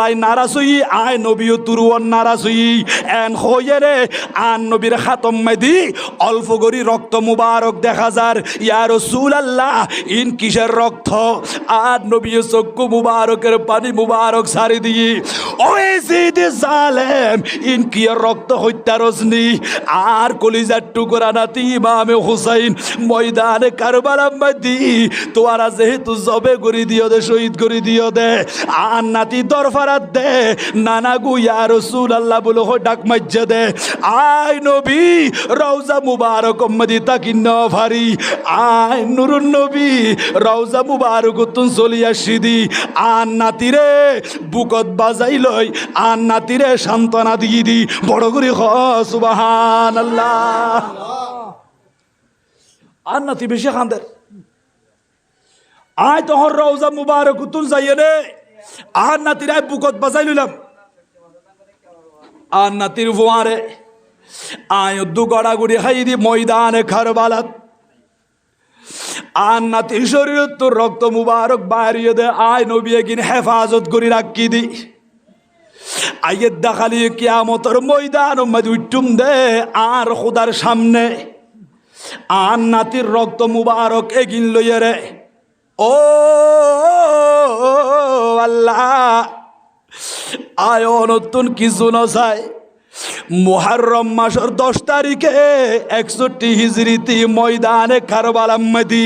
আল্লাহ নারাজ হই আয় নবীও তুরুয়ান নারাজ হই এন হয়ে রে আন নবীর খাতম মেদি অল্প করি রক্ত মুবারক দেখা যার ইয়া রাসূলুল্লাহ ইন কিসের রক্ত আর নবী চক্ষু মুবারকের পানি মুবারক সারি দিয়ে ওই জিদে জালেম ইন কি রক্ত হত্যা রজনী আর কলিজার টুকরা নাতি ইমামে হুসাইন ময়দানে কারবালার মধ্যে তোরা যেহেতু জবে করে দিও দে শহীদ করে দিও দে আর নাতি দরফারাত দে নানা গু ইয়া রাসূলুল্লাহ বলে হো ডাক মাজ্জা দে আয় নবী রওজা মুবারক মদি তাকিন ভারি আয় নুরুন নবী রওজা মুবারক তুন চলিয়া সিদি আর নাতিরে বুকত বাজাই লই আর নাতিরে সান্ত্বনা দিয়ে দি বড় করে হ সুবহানাল্লাহ আর নাতি বেশি খান্দের আয় তোহর রওজা মুবারক তুন যাইয়ে রে আর নাতিরে বুকত বাজাই লইলাম আর নাতির ফুয়ারে আয় দু গড়াগুড়ি খাই দি ময়দানে কারবালাত আর নাতির শরীর তোর রক্ত মুবারক বাড়িয়ে দে আয় নবী এগিন হেফাজত করি রাখি দি আইয়ের দেখালি কিয়ামতের ময়দান উঠুম দে আর খোদার সামনে আর নাতির রক্ত মুবারক এগিন লইয়ে রে ও আল্লাহ আয় নতুন কিছু নয় মুহররম মাসের 10 তারিখে 61 হিজরিতে ময়দানে কারবালার মধ্যে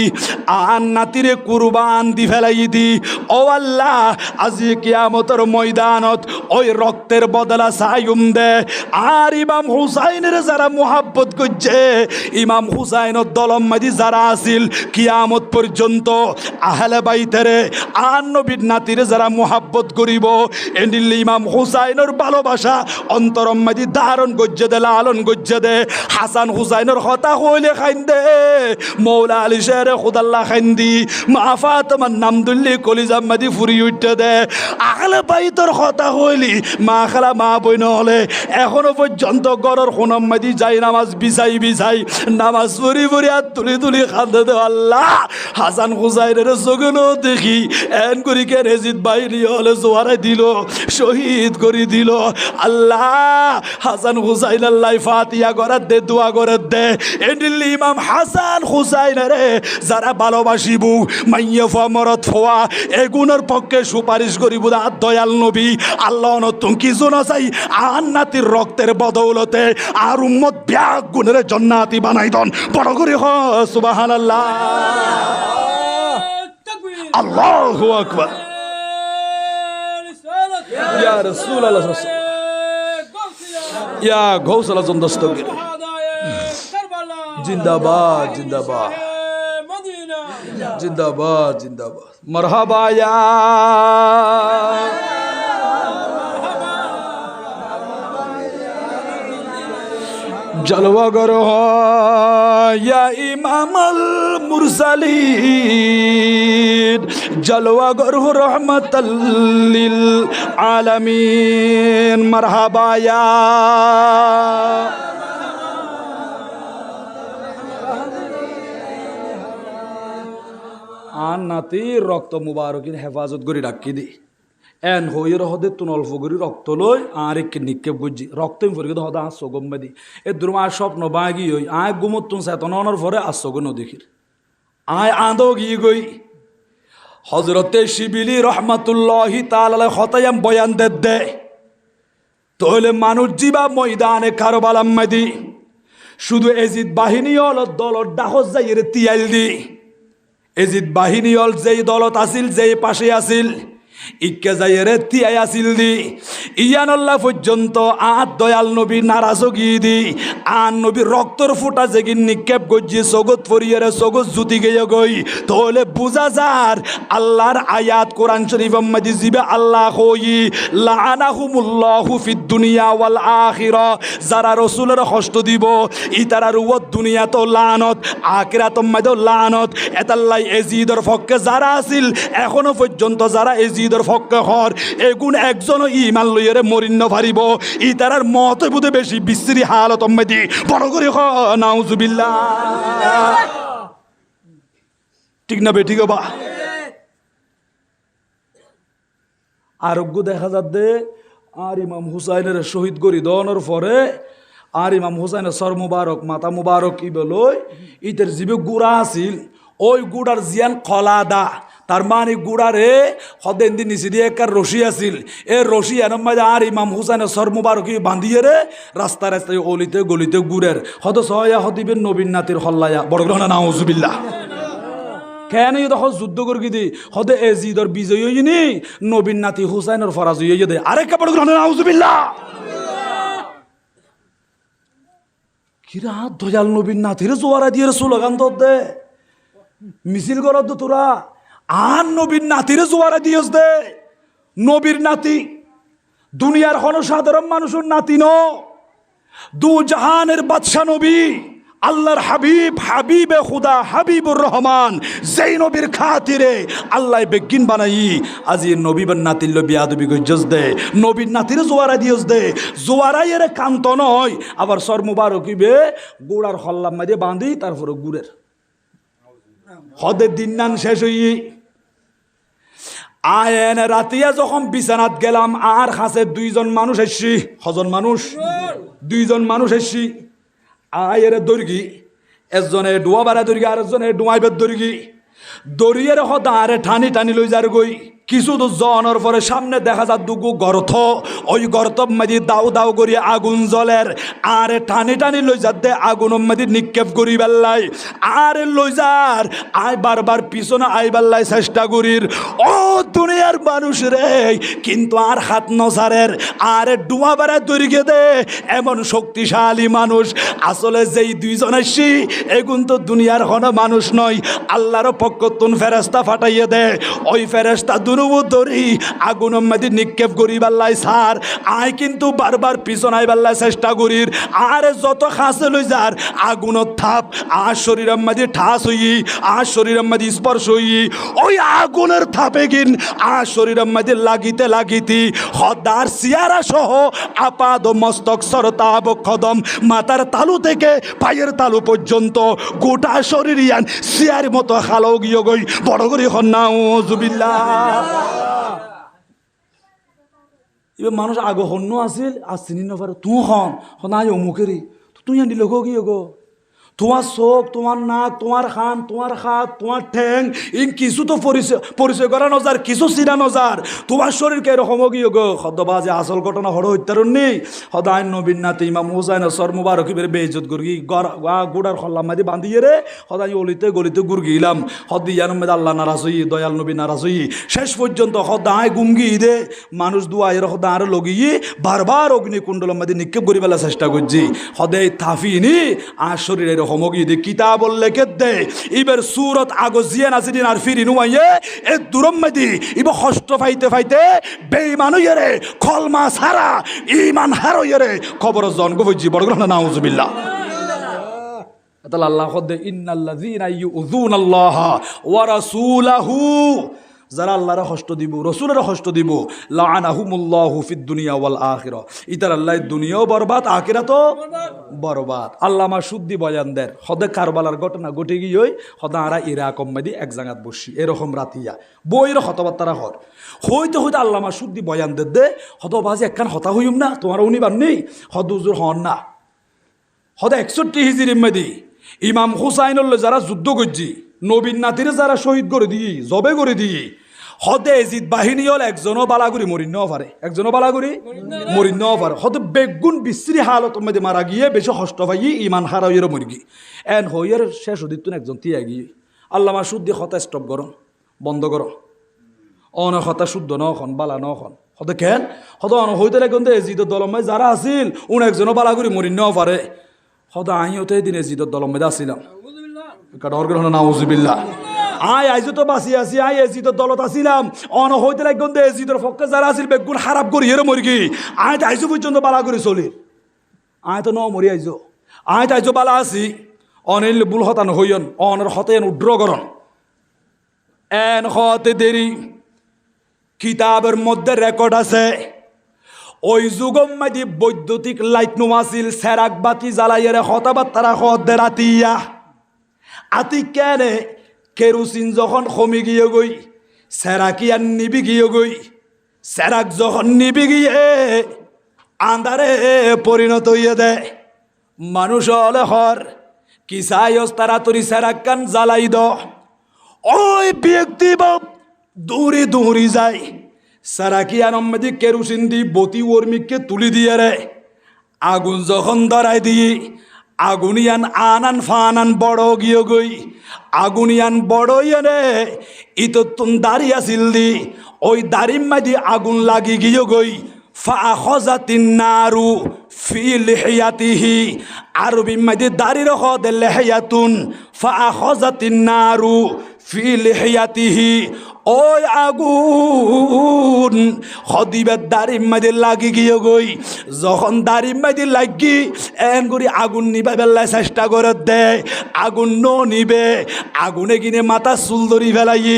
আর নাতিরে কুরবান দি ফেলাই দি ও আল্লাহ আজি কিয়ামতের ময়দানত ওই রক্তের বদলা সাইম দে আর ইমাম হুসাইনের যারা মুহাব্বত করছে ইমাম হুসাইনের দলম মধ্যে যারা আছিল কিয়ামত পর্যন্ত আহলে বাইতেরে আর নবীর নাতিরে যারা মুহাব্বত করিব এন্ডিল ইমাম হুসাইনের ভালোবাসা অন্তরম মধ্যে ধারণ গজ্জে দে লালন গজ্জে দে হাসান হুসাইনের কথা হইলে খাইন দে মৌলা আলী শের খুদাল্লাহ খাইন দি মা ফাতেমার নাম দুল্লি কলিজা মাদি ফুরি উঠতে দে আহলে বাইতের কথা হইলি মা খালা মা বই নহলে এখনো পর্যন্ত গরর খুনম মাদি যাই নামাজ বিছাই বিছাই নামাজ পড়ি পড়ি আর তুলি তুলি খান্দে দে আল্লাহ হাসান হুসাইনের চোখেও দেখি এন করি কে রেজিদ বাইরি হলে জোয়ারে দিল শহীদ করি দিল আল্লাহ হাসান হুসাইন আল্লাহ ফাতিহা করে দে দোয়া করে দে এন্ডিল ইমাম হাসান হুসাইন রে যারা ভালোবাসিব মাইয়া ফা মরত ফোয়া এগুনের পক্ষে সুপারিশ করিব আর দয়াল নবী আল্লাহ নতুন কিছু না চাই আর নাতির রক্তের বদৌলতে আর উম্মত ব্যাগ গুণের জান্নাতি বানাই দন বড় করে হ সুবহানাল্লাহ আল্লাহু আকবার ইয়া রাসূলুল্লাহ ইয়া গৌসল আজম দস্তগীর জিন্দাবাদ জিন্দাবাদ জিন্দাবাদ জিন্দাবাদ মারহাবা ইয়া জলওয়াগর ইয়া ইমামাল মুরসালিন জলওয়াগর রহমাতাল লিল আলামিন মারহাবা ইয়া আর নাতির রক্ত মুবারকিন হেফাজত করে রাখি দি এন হইয়ের হদে তুন অল্প করে রক্ত লই আর এক নিক্ষেপ গুজি রক্ত ফরিকে হদা আসো গম্মে দি এ দুর্মা স্বপ্ন বাগি হই আয় গুমত তুন চেতনার ভরে আসো গো নদীর আয় আঁদো গিয়ে গই হজরতে শিবিলি রহমাতুল্লাহি তাআলা হতায়াম বয়ান দে তাহলে মানুষ জিবা ময়দানে কারবালার মধ্যে শুধু এজিদ বাহিনী হল দলর ডাহজ যাইয়ের তিয়াল দি এজিদ বাহিনী হল যেই দলত আছিল যেই পাশে আছিল ইকে যাইরে তিয়াই আছিল দি ইয়ানল্লাহ পর্যন্ত আর দয়াল নবী নারাজগি দি আর নবী রক্তর ফুটা যেগিন নিক্ষেপ গজি সগত ফরিয়ারে সগত জুতি গিয়ে গই তাহলে বুঝা যার আল্লাহর আয়াত কোরআন শরীফ মধ্যে জিবে আল্লাহ হই লাআনাহুমুল্লাহু ফিদ দুনিয়া ওয়াল আখিরা যারা রাসূলের কষ্ট দিব ইতারার ওয়াত দুনিয়া তো লানত আখিরাত মধ্যে লানত এতাল্লাই এজিদর পক্ষে যারা আছিল এখনো পর্যন্ত যারা এজিদর পক্ষে হর এগুন একজন ইমান লইরে মরিন্ন পারিব ইতারার মতে বুঝে বেশি বিশ্রী হালত মধ্যে বড় করে হ নাউজুবিল্লাহ ঠিক না বেঠিক বা আরোগ্য দেখা যাচ্ছে আর ইমাম হুসাইনের শহীদ গরি দনের পরে আর ইমাম হুসাইনের সর মুবারক মাথা মুবারক ই বলই ইতের জিবে গুড়া আছিল ওই গুড়ার জিয়ান কলা দা তার মানে গুড়ারে হদেন দিন নিচে দিয়ে একটা রশি আছিল এ রশি এর মাঝে আর ইমাম হুসাইনের সর মুবারক বান্ধিয়ে রে রাস্তা রাস্তায় অলিতে গলিতে গুড়ের হদ সয়া হদিবেন নবীন নাতির হল্লায়া বড় গ্রহণ নাউজুবিল্লাহ কেন তখন যুদ্ধ করি দি হদে এজিদর বিজয়ী হইনি নবীন নাতি হুসাইনের ফরাজই হয়ে দে আরেকটা বড় গ্রহণ নাউজুবিল্লাহ কিরা দয়াল নবীন নাতির জোয়ারা দিয়ে স্লোগান তো দে মিছিল করত তোরা আর নবীর নাতির জোয়ারা দিয়েছ দে নবীর নাতি দুনিয়ার কোন সাধারণ মানুষের নাতি ন দু জাহানের বাদশা নবী আল্লাহর হাবিব হাবিবে খুদা হাবিবুর রহমান যেই নবীর খাতিরে আল্লাহ বেগিন বানাই আজি নবীবের নাতির বিয়াদবি গজ্জস দে নবীর নাতির জোয়ারা দিয়েছ দে জোয়ারাই এর কান্ত নয় আবার সর মুবারকিবে গুড়ার হল্লাম মাঝে বাঁধি তারপরে গুড়ের হদের দিন নান শেষ হই আয়েন রাতিয়া যখন বিছানাত গেলাম আর কাছে দুইজন মানুষ এসছি হজন মানুষ দুইজন মানুষ এসছি আয়ের দর্গি একজনে ডুয়া বাড়া দর্গি আর একজনে ডুয়াইবের দর্গি দরিয়ের হতা আরে ঠানি টানি লই যার গই কিছু তো জনের পরে সামনে দেখা যা দুগু গর্ত ওই গর্ত মাঝে দাউ দাউ করি আগুন জ্বলের আরে টানি টানি লই যার দে আগুন মাঝে নিক্ষেপ করি বেল্লাই আরে লই যার আই বারবার পিছনে আই বেল্লাই চেষ্টা করির ও দুনিয়ার মানুষ রে কিন্তু আর হাত নসারের আরে ডুয়া বেড়া দরিগে দে এমন শক্তিশালী মানুষ আসলে যেই দুইজন আসছি এগুন তো দুনিয়ার কোনো মানুষ নয় আল্লাহর পক্ষ তুন ফেরেস্তা ফাটাইয়ে দে ওই ফেরেস্তা দরি আগুনের মধ্যে নিক্ষেপ করি বেল্লাই সার আই কিন্তু বারবার পিছনাই বেল্লাই চেষ্টা করির আর যত খাসে লই যার আগুনের থাপ আর শরীরের মধ্যে ঠাস হই আর শরীরের মধ্যে স্পর্শ হই ওই আগুনের থাপে গিন আর শরীরের মধ্যে লাগিতে লাগিতি হদার সিয়ারা সহ আপাদ মস্তক সরতাব কদম মাথার তালু থেকে পায়ের তালু পর্যন্ত গোটা শরীর ইয়ান সিয়ার মতো খালো গিয়ে গই বড় করে নাউজুবিল্লাহ এবার মানুষ আগে হন্য আসিল আর চিনি নপারে তুই হন আই অমুকেরই তুই আনি লোক গিয়ে গো তোমার চোখ তোমার নাক তোমার খান তোমার হাত তোমার ঠ্যাং ইন কিছু তো পরিচয় করা নজার কিছু চিনা নজার তোমার শরীরকে এরকম গিয়ে গো সদ্যবাজে আসল ঘটনা হড় হত্যারণ নেই সদায় নবীন নাতি ইমাম হুসাইন সর মুবারকিবের বেইজ্জত গুরগি গুড়ার খল্লাম মাঝে বাঁধিয়ে রে সদায় অলিতে গলিতে গুরগিলাম সদ ইয়ানোর মধ্যে আল্লাহ নারাজ হই দয়াল নবী নারাজ হই শেষ পর্যন্ত সদায় গুমগি দে মানুষ দুয়াইয়ের সদা আরো লগিয়ে বারবার অগ্নিকুণ্ডলের মধ্যে নিক্ষেপ করি বেলা চেষ্টা করছি সদায় থাফিনি আর শরীরের হমগি দে কিতাব লেখে দে ইবের সুরত আগো জিয়ান আসিদিন আর ফিরি নুমাইয়ে এ দুরম মেদি ইব কষ্ট ফাইতে ফাইতে বেঈমান হইরে খলমা সারা ঈমান হার হইরে খবর জন গো বুঝি বড় গ্রহণ নাউজুবিল্লাহ তাআলা আল্লাহ কদে ইন্নাল্লাযীনা ইউযুনাল্লাহ ওয়া রাসূলাহু যারা আল্লাহর কষ্ট দিব রসুলের কষ্ট দিব লাআনাহুমুল্লাহু ফিদ দুনিয়া ওয়াল আখিরা ইতার আল্লাহ দুনিয়াও বরবাদ আখিরাতও বরবাদ আল্লামা সুদ্দি বয়ান দেন হদে কারবালার ঘটনা ঘটে গিয়ে হদা আরা ইরাকম মাদি এক জায়গাত বসি এরকম রাতিয়া বইয়ের হতবার্তারা হইতে হইতে আল্লামা সুদ্দি বয়ান দে হতবাজি একখান হতা হইম না তোমার উনিবার নেই হদুজুর হন না হদে 61 হিজরি মেদি ইমাম হুসাইনুল্লাহ যারা যুদ্ধ করছি নবীন নাতিরে যারা শহীদ করে দিই জবে করে দিই হদে এজিদ বাহিনী হল একজনও বালাগুড়ি মরিন নেওয়া পারে একজনও বালাগুড়ি মরিন নেওয়া পারে হদে বেগুন বিশ্রী হালত মধ্যে মারা গিয়ে বেশি হষ্ট পাই ইমান হারা হইয়ের মরিগি এন হইয়ের শেষ হদিত একজন তিয়া গিয়ে আল্লামা শুদ্ধি হতা স্টপ করো বন্ধ করো অন হতা শুদ্ধ নখন বালা নখন হতে কেন হত অন হইতে লাগন এজিদের দলমে যারা আছিল উন একজনও বালাগুড়ি মরিন নেওয়া পারে হদা আইতে দিন এজিদের দলমে আসছিলাম নাউজুবিল্লাহ আই আইজো তো বাসি আছি আই এজিদের দলত আসিলাম অন হইতে লাগন এজিদের পক্ষে যারা আছিল বেগুন খারাপ করি হেরে মরিগি আয় আইজো পর্যন্ত বালা করে চলি আয় তো ন মরি আইজো আয় আইজো বালা আছি অনিল বুল হতান হইয়ন অনের হতেন উড্র করন এন হতে দেরি কিতাবের মধ্যে রেকর্ড আছে ওই যুগম মাদি বৈদ্যুতিক লাইট নোয়াছিল সেরাক বাতি জ্বালাইয়ের হতাবার্তারা হদ্দে রাতিয়া আতি কেনে কেরোসিন যখন কমে গিয়ে গই সেরাকি আর নিবি গিয়ে গই সেরাক যখন নিবি গিয়ে আন্ধারে পরিণত হইয়া দেয়, মানুষ হলে হর কি চাই তাড়াতাড়ি সেরাক কান জ্বালাই দ। ওই ব্যক্তি বাপ দৌড়ে দৌড়ি যায়, সেরাকি আনম্মদি কেরোসিন দি বতি ওর্মিককে তুলি দিয়ে রে। আগুন যখন ধরাই দিয়ে আগুনিয়ান আনান ফানান বড় গিয়ে গই, আগুনিয়ান বড় ইয়ে রে ইততুন দাড়ি আসিল দি, ওই দাড়ির মাঝে আগুন লাগি গিয়ে গই। ফাআখাযাতিন নারু ফি লিহিয়াতিহি, আরবি মাঝে দাড়ির হদে লিহিয়াতুন, ফাআখাযাতিন নারু ফি লিহিয়াতিহি। ওই আগুন হদিবের দাড়ির মাঝে লাগি গিয়ে গই। যখন দাড়ির মাঝে লাগি এন করি আগুন নিবে বেলায় চেষ্টা করে দেয়, আগুন নিবে। আগুনে কিনে মাথা চুল ধরি ফেলাই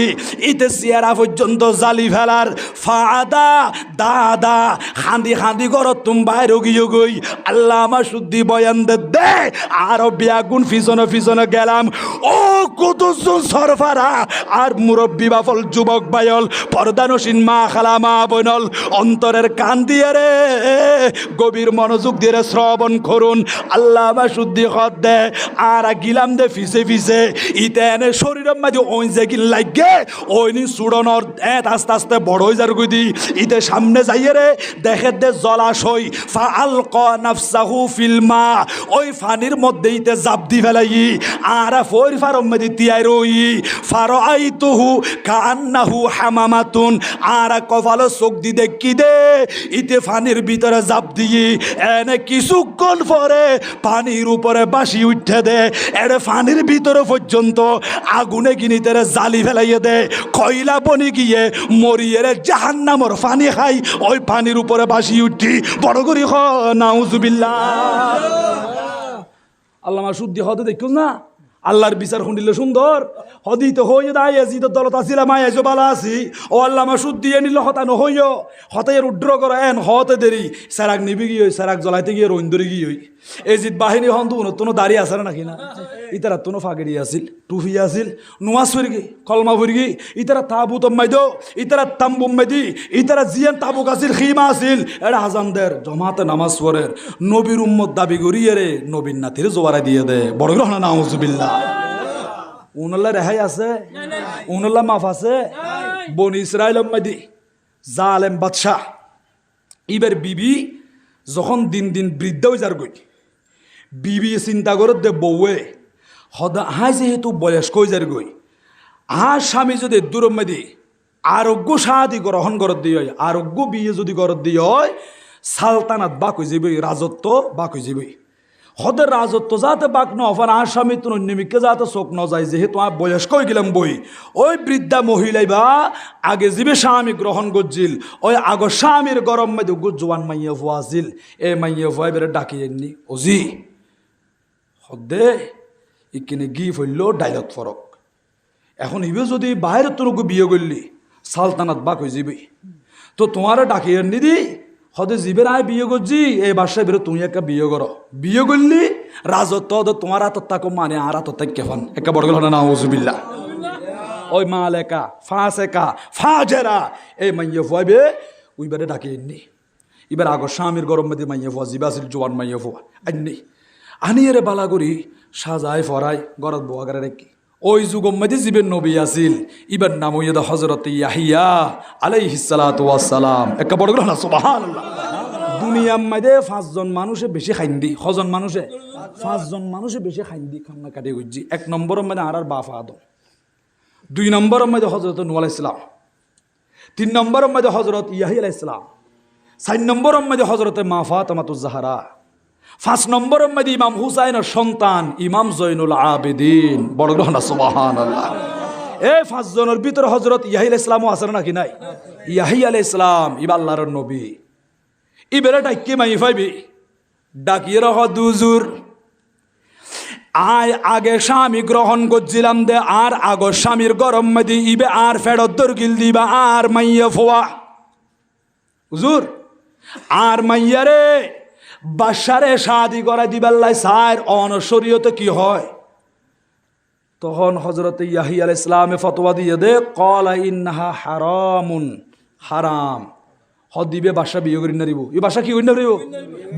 ইতে চেয়ারা পর্যন্ত জ্বালি ফেলার। ফাদা দাদা খান্দি খান্দি ঘর তুম বাইরে গিয়ে গই। আল্লাহ আমার শুদ্ধি বয়ান দে আর বেগুন পিছনে পিছনে গেলাম। ও কতজন সরফারা আর মুরব্বী বাফল যুবক বায়ল পর্দানসীন মা খালা মা বনল, অন্তরের কান দিয়ে রে গভীর মনোযোগ দিয়ে শ্রবণ করুন। আল্লাহ আমার শুদ্ধি হদ দে আর গিলাম দে ফিসে ফিসে ইতে এনে শরীরের মাঝে ওই যে গিল লাগে ওই নি চুড়নর আস্তে আস্তে বড় হয়ে যার গুদি। ইতে সামনে যাইয়ে রে দেখে দে জলাশয়। ফাআলকা নাফসাহু ফিল মা, ওই ফানির মধ্যে ইতে জাপ দি ফেলাই আর ফোর ফারম মধ্যে তিয়াই রই। ফারাআইতুহু কান্নাহু হামামাতুন, আর কপাল চোখ দি দেখি দে ইতে ফানির ভিতরে জাপ দিয়ে এনে কিছুক্ষণ পরে পানির উপরে বাসি উঠে দে। এরে ফানির ভিতরে পর্যন্ত আগুনে গিনিতে জালি ফেলাইয়ে দে। কয়লা বনি গিয়ে মরিয়ে জাহান্নামর পানি খাই, ওই পানির উপরে বাসি উঠি বড় করি হ নাউজুবিল্লাহ। আল্লাহ আমার শুদ্ধি হতে দেখুন না, আল্লাহর বিচার শুনিলে সুন্দর হদি তো হইও দায় আজি তো দলত আসিলাম আই আইসো বালা আছি। ও আল্লাহ আমার সুদ দিয়ে নিল হতা নহইও হতাইয়ের উড্র করে এন হতে দেরি সেরাক নিবি গিয়ে সেরাক জ্বলাইতে গিয়ে রইন্দরে গিয়ে এই জিত বাহিনী হন তো দাঁড়িয়ে আসে নাকি না। ইতারা তো ফাগেরি আসিল, টুফি আসিল, নুয়াজ ফিরগি কলমা ফিরগি, ইতারা তাবু তম্মাই দো, ইতারা তাম্বুম্মাই দি, ইতারা জিয়ান তাবুক আসিল খিমা আসিল। এটা হাজানদের জমাতে নামাজ পড়ের নবীর উম্মত দাবি করিয়ে রে নবীর নাতির জোয়ারা দিয়ে দে বড় গ্রহণ নাউজুবিল্লাহ। উনল্লা রেহাই আছে, উনল্লা মাফ আছে। বনি ইসরাইল মাদি জালেম বাদশাহ এবার বিবি যখন দিন দিন বৃদ্ধ হয়ে যার গই, বিবি চিন্তা করে দে বউয়ে সদা হাই যেহেতু বয়স্ক হয়ে যার গই, আর স্বামী যদি দূর মাদি আরোগ্য সাহাদি গ্রহণ করত দিয়ে হয়, আরোগ্য বিয়ে যদি করত দিয়ে হয় সালতানাত বাক হয়ে যাবই, রাজত্ব বাক হয়ে যাবই। হদের রাজত্ব যাতে বাক নফান আর স্বামী তো অন্যমিককে যাতে চোখ ন যায়, যেহেতু আর বয়স্ক হয়ে গেলাম বই। ওই বৃদ্ধা মহিলাই বা আগে যিবে স্বামী গ্রহণ করছিল, ওই আগর স্বামীর গরম মধ্যে জোয়ান মাইয়া ফুয়া আছিল। এই মাইয়া ফুয়া এবারে ডাকি এমনি ওজি হদে ইকিনে গি ফেলল ডাইলত ফরক। এখন ইবে যদি বাইরের তোর বিয়ে করলি সালতানাত বাক হয়ে যাবি, তো তোমার ডাকি এমনি দি হদে জীবের আয় বিয়ে করছি এই বাসায় বেরো তুমি একটা বিয়ে করো। বিয়ে করলি রাজত্ব তোমার হাত তাকে মানে আর হাত তাক কেফান একা বড় গেল না ওজুবিল্লাহ। ওই মাল একা ফাঁস একা ফাজেরা এই মাইয়ে ফুয়াবে ওইবারে ডাকে এমনি। এবার আগর স্বামীর গরম মেদি মাইয়ে ফুয়া জিবা আসিল জোয়ান মাইয়ে ফুয়া আননি আনিয়ে রে বালা করি সাজায় ফরাই গরত বোয়াগারে রেখি। ওই যুগম মধ্যে জীবের নবী আসিল, ইবার নাম হইয়া হযরত ইয়াহিয়া আলাইহিস সালাতু ওয়াস সালাম। একটা বড় গ্রহণ সুবহানাল্লাহ। দুনিয়ার মধ্যে 5 জন মানুষে বেশি খাইন্দি, কজন মানুষে 5 জন মানুষে বেশি খাইন্দি খান্না কাটি গজি। 1 নম্বরের মধ্যে আর বাপ আদম, 2 নম্বরের মধ্যে হযরত নূহ আলাইহিস সালাম, 3 নম্বরের মধ্যে হযরত ইয়াহিয়া আলাইহিস সালাম, 4 নম্বরের মধ্যে হযরত মা ফাতেমাতুজ জাহরা, 5 নম্বরের মধ্যে ইমাম হুসাইনের সন্তান ইমাম জয়নুল আবেদিন। বড় গ্রহণ সুবহানাল্লাহ। এই 5 জনের ভিতরে হযরত ইয়াহিয়া আলাইহিস সালামও আছে নাকি নাই? ইয়াহিয়া আলাইহিস সালাম ইবা আল্লাহর নবী। ইবেরে ডাকি মাই ফাইবি ডাকিয়ে রহ দুজুর আয় আগে স্বামী গ্রহণ করছিলাম দে আর আগর স্বামীর গরম মধ্যে ইবে আর ফেরত দরগিল দিবা আর মাইয়া ফোয়া হুজুর আর মাইয়ারে বাসারে শাদি করা দিবাল্লাই সার অনশরীয়তে কি হয়? তখন হযরত ইয়াহিয়া আলাইহিস সালামে ফতোয়া দিয়ে দে কলা ইন্নাহা হারামুন, হারাম। দিবে বাদশা বিয়ে করি নারিব এই বাদশা কি করি নারিব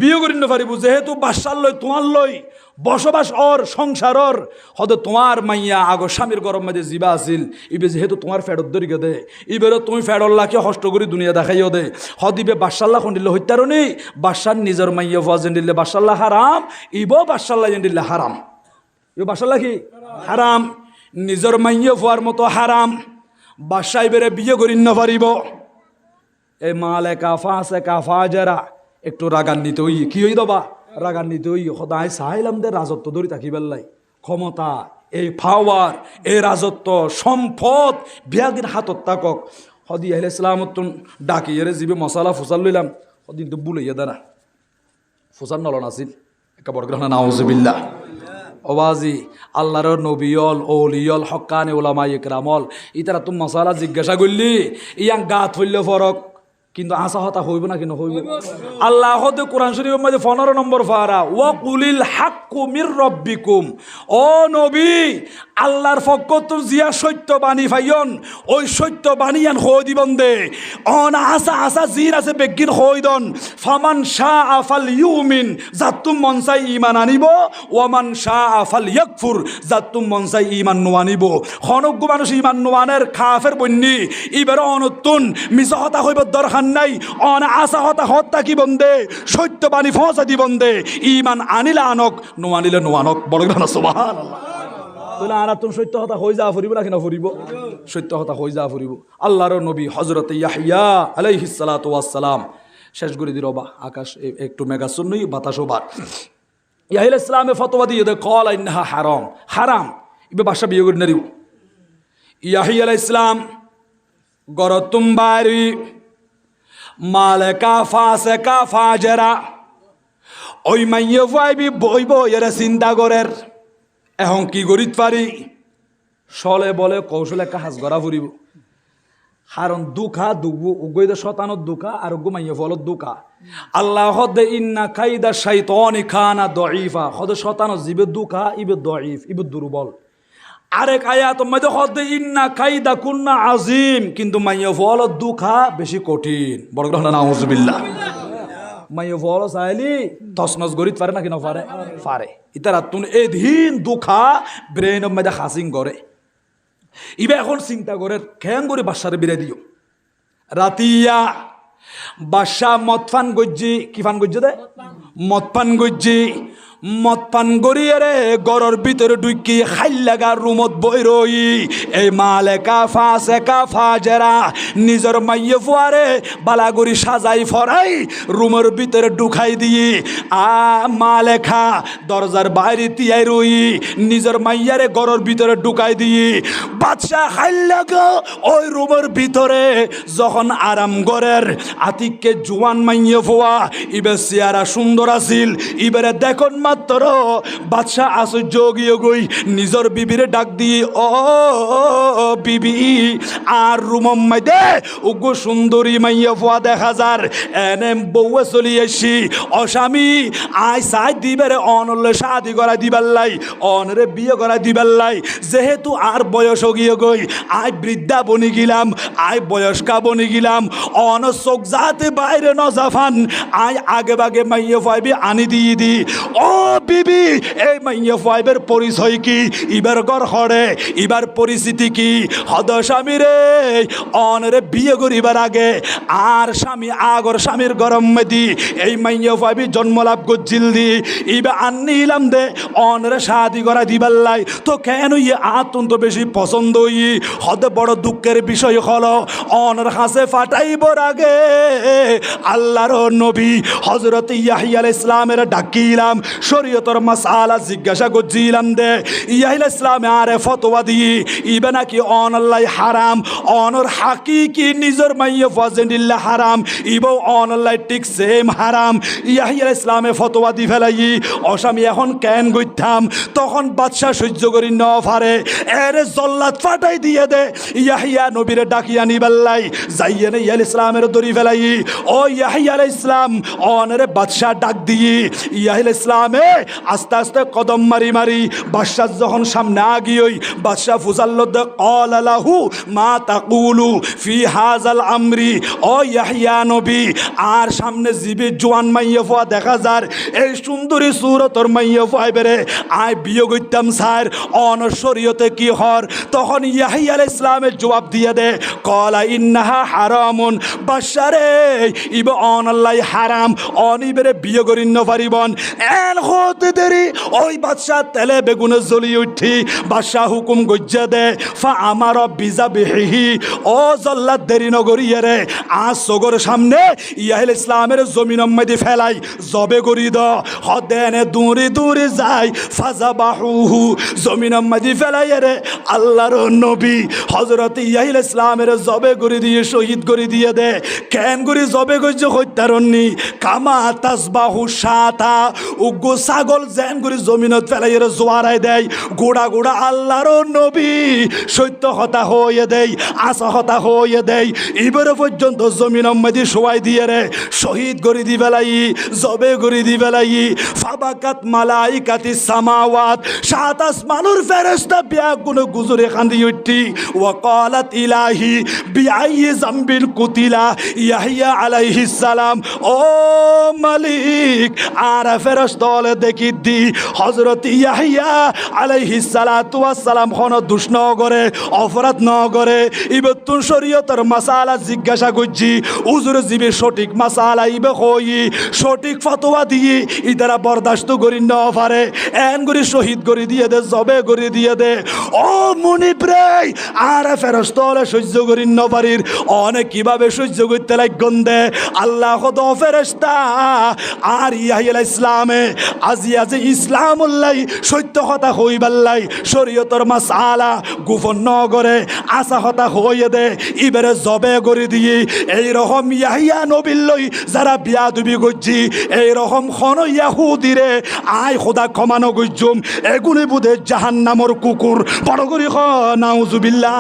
বিয়ে করি না পারিব যেহেতু বাদশার লই তোমার লই বসবাস ওর সংসারর হদে তোমার মাইয়া আগর স্বামীর গরম মাঝে জিবা আছিল ইবে যেহেতু তোমার ফেডর দরিকে দে ইবেরও তুমি ফেডল্লাকে হষ্ট করি দুনিয়া দেখাইও দে হদিবে বাদশাল্লাহ খন্ডিলে হইতারও নেই বাদশার নিজের মাইয়া ফুয়া জেন দিলে বাদশাল্লাহ হারাম ইবো বাদশাল্লাহ জেন দিলে হারাম ইব বাদশাল্লাহ কি হারাম নিজের মাইয়া ফুয়ার মতো হারাম বাদশা ইবেরে বিয়ে করি না পারিব এই মালে কাফা আছে কাফা যারা একটু রাগান্বিত হই কি হই দবা রাগান্বিত হই সদায় চাইলাম দে রাজত্ব ধরি থাকি বেল্লাই ক্ষমতা এই পাওয়ার এই রাজত্ব সম্পদ বিয়াগির হাতত তাকক সদি আহিলে ইসলামত ডাকি এরে যিবে মশলা ফুসাল লইলাম সদিন তো বুলাইয়া দানা ফুসার নলন আছিল একা বড় গ্রহণ নাউজুবিল্লাহ ওবাজি আল্লাহর নবিয়ল ওলিয়ল হক্কানে ওলামাই ইকরামল ইতারা তুমি মশালা জিজ্ঞাসা করলি ইয়াং গাত হইল ফরক কিন্তু আসা হতা হইব না কিন্তু হইব আল্লাহ হতে কোরআন শরীফের মধ্যে 15 নম্বর ফারা ওয়া কুলিল হাক্কু মির রাব্বিকুম ও নবী আল্লাহর পক্ষ তুমি জিয়া সত্য বাণী ফাইয়ন ওই সত্য বাণীয়ান হই দিবন দে অন আসা আসা জির আছে বেগিন হই দন ফামান শাআ ফালইউমিন জাতুম মনসাই ঈমান আনিব ওয়ামান শাআ ফালইয়াকফুর জাতুম মনসাই ঈমান নোয়ানিব খনজ্ঞ মানুষ ঈমান নোয়ানের কাফের বন্নি ইবারে অনতুন মিছা হতা হইব দরকার নাই অন আসা হতা হত্যা কি বন্দে সত্য বাণী ফসা দি বন্দে ঈমান আনিলা আনক নোয়ানিলে নোয়ানক বড় না সুবহানাল্লাহ তাহলে আর তুমি সত্য হতা হয়ে যাওয়া ফুরিব না কিনা ফুরিব সত্য হতা হয়ে যাওয়া ফুরিব আল্লাহর নবী হযরত ইয়াহইয়া আলাইহিস সালাতু ওয়াস সালাম শেষ করে দিল বা আকাশ একটু মেঘাচ্ছন্ন বাতাসও বার ইয়াহিল ইসলামে ফতোয়া দিয়ে দে কল ইন্নাহা হারাম হারাম ইবে বাসা বিয়ে করে নারিও ইয়াহিয়া আলাইহিস সালাম গরতুম বাড়ি মালেকা ফাসেকা ফাজেরা ওই মাইয়ে ভাইবি বইব এরা চিন্তা করের এখন কি করিত পারি সলে বলে কৌশলে কাজ করা ফুরিব কারণ দুঃখা দুগু উগৈদ শতানত দুঃখা আর উগু মাইয়ে ফলত দুঃখা আল্লাহ হদে ইন্না কাইদা শাইতানি খানা দঈফা হদে শতানত জিবে দুঃখা ইবে দঈফ ইবে দুর্বল আরেক আয়াত মধ্যে হদে ইন্না কাইদা কুন্না আজিম কিন্তু মাইয়ে ফলত দুঃখা বেশি কঠিন বড় কথা নাউজুবিল্লাহ মাইয়ে ফল চাইলি তসনস গরিত পারে না কি নপারে পারে ইতারা তুন এদিন দুঃখা ব্রেন মধ্যে হাসিং করে ইবে এখন চিন্তা করে খেয়াং করে বাসারে বিরাই দিও রাতিয়া বাসা মদফান গজ্জি কি ফান গজ্জি দে মদপান গজ্জি মদপান গড়িয়ে রে গরর ভিতরে ঢুকি খাইল লাগা রুমত বই রই এই মালেকা ফাসেকা ফাজেরা নিজের মাইয়ে ফুয়ারে বালাগুড়ি সাজাই ফরাই রুমের ভিতরে ঢুকাই দিয়ে মালেখা দরজার বাইরে তিয়াই রই নিজের মাইয়ারে গরর ভিতরে ঢুকাই দিয়ে বাদশা খাইল লাগা ওই রুমের ভিতরে যখন আরাম গরের আতিককে জোয়ান মাইয়ে ফুয়া ইবে চেহারা সুন্দর আছিল ইবারে দেখুন মাত্র বাদশা আশ্চর্য গিয়ে গই নিজের বিবিরে ডাক দিয়ে ও বিবি আর রুমম মাইদে উগো সুন্দরী মাইয়া ফুয়া দেখা যার এনে বউয়ে চলি আসি অস্বামী আই সাই দিবেরে অনলে শাদি করা দিবাল্লাই অনরে বিয়ে করা দিবাল্লাই যেহেতু আর বয়স গিয়ে গই আই বৃদ্ধা বনি গেলাম আই বয়স্কা বনি গেলাম অন চোখ যাতে বাইরে নজাফান আই আগে বাগে মাইয়া ফুয়াবি আনি দিয়ে দি ও বিবি এই মাইয়া ফুয়াবের পরিচয় কি ইবার ঘর হরে ইবার পরিস্থিতি কি হদ স্বামী রে অনরে বিয়ে করিবার আগে আর স্বামী আগর স্বামীর গরম মেদি এই মাইয়া ফুয়াবি জন্ম লাভ করছিল দি ইবা আনিলাম দে অনরে শাদি করা দিবাল্লাই তো কেন ইয়ে আতন্ত বেশি পছন্দ ই হদ বড় দুঃখের বিষয় হলো অনর হাসে ফাটাইবর আগে আল্লাহর নবী হযরত ইয়াহইয়া আলাইহিস সালামের ডাকিলাম শরীয়তের মাসালা জিজ্ঞাসা করছিলাম দে ইয়াহইয়া ইসলামে আরে ফতোয়া দিয়ে ইবে নাকি অনল্লাই হারাম অনর হাকিকি নিজের মাইয়ে ফাজেন্ডিল্লাহ হারাম ইবো অনল্লাই ঠিক সেম হারাম ইয়াহইয়া ইসলামে ফতোয়া দি ফেলাই অস্বামী এখন কেন গইতাম তখন বাদশা সহ্য করি ন পারে এরে জল্লাদ ফাটাই দিয়ে দে ইয়াহইয়া নবীরে ডাকিয়া নিবাল্লাই যাইয়ে নে ইয়াহইয়া ইসলামের দড়ি ফেলাই ও ইয়াহইয়া আলাইহিস সালাম অনরে বাদশা ডাক দিয়ে ইয়াহইয়া ইসলামে আস্তে আস্তে কদম মারি মারি বাদশাহ যখন সামনে আগিয়ে বাদশাহ ফুসাল্লদ ক্বালা লাহু মা তাকুলু ফি হাযাল আমরি ও ইয়াহইয়া নবী। আর সামনে জিবি জোয়ান মাইয়া ফুয়া দেখা যার এই সুন্দরী সুরতর মাইয়া ফুয়াই বেরে আয় বিয়ে করতাম স্যার অন শরীয়তে কি হর। তখন ইয়াহইয়া আলাইহিস সালামের জবাব দিয়ে দে ক্বালা ইন্নাহা হারামুন। বাদশাহ রে ইবে অনাল্লাহি হারাম অনিবেরে বিয়ে করিন না পারিবন। এন হতে দেরি ওই বাদশাহ তেলে বেগুনে জ্বলি উঠি বাদশাহ হুকুম গজ্জা দে ফা আমার বিজাবিহি ও জল্লাদ দেরি নগরিয়ে রে আজ সগর সামনে ইয়াহিল ইসলামের জমিন মধ্যে ফেলাই জবে করি দ হদেনে দূরে দূরে যায় ফাজাবাহুহু জমিন মধ্যে ফেলাই রে আল্লাহর নবী হযরত ইয়াহিল ইসলামের জবে করে দিয়ে শহীদ করে দিয়ে দে। কেন করে জবে গজ্জ হত্যারণনি কামা তাসবাহু শাতা উগ্র ছাগল যেন করে জমিনত ফেলাই রে জোয়ারাই দেয় গোড়া গোড়া আল্লাহর নবী সত্য হতা হয়ে দেয় আশা হতা হয়ে দেয় এবারে পর্যন্ত জমিন মধ্যে শোয়াই দিয়ে রে শহীদ করে দি বেলাই জবে করে দি বেলাই ফাবাকাত মালাইকাতি সামাওয়াত সাত আসমানুর ফেরেশতা বিয়া গুণ গুজরে কান্দি উঠি ওয়াকালাত ইলাহি বিআই জামবিল কুতিলা ইয়াহইয়া আলাইহিস সালাম। ও মালিক আর ফেরেশতা দেখি দি হযরত ইয়াহইয়া আলাইহিস সালাতু ওয়াস সালাম কোন দুষ ন করে অপরাধ ন করে ইবতুন শরীয়তের মাসালা জিজ্ঞাসা করছি হুজুর জিবে সঠিক মাসালা ইবে কই সঠিক ফতোয়া দিয়ে ইদারা বরদাস্ত করি ন পারে এন করে শহীদ করে দিয়ে দে জবে করে দিয়ে দে। ও মুনিব রে আর ফেরেশতা সহ্য করি ন পারির অনেক কিভাবে সহ্য করতে লাগন দে আল্লাহ খোদ ফেরেশতা আর ইয়াহিয়া ইসলামে আজি আজি ইসলামুল্লাহ সত্য কথা হইবাল্লাই শরীয়তের মাসালা গোপন ন করে আশা হতা হয়ে দে ইবারে জবে করে দিয়ে এইরকম ইয়াহিয়া নবীর লই যারা বিয়া দুবি করছি এইরকম খন ইয়াহুদিরে আয় খোদা ক্ষমানো গজ্জুম এগুলি বুধে জাহান্নামর কুকুর বড় করি নাউজুবিল্লাহ।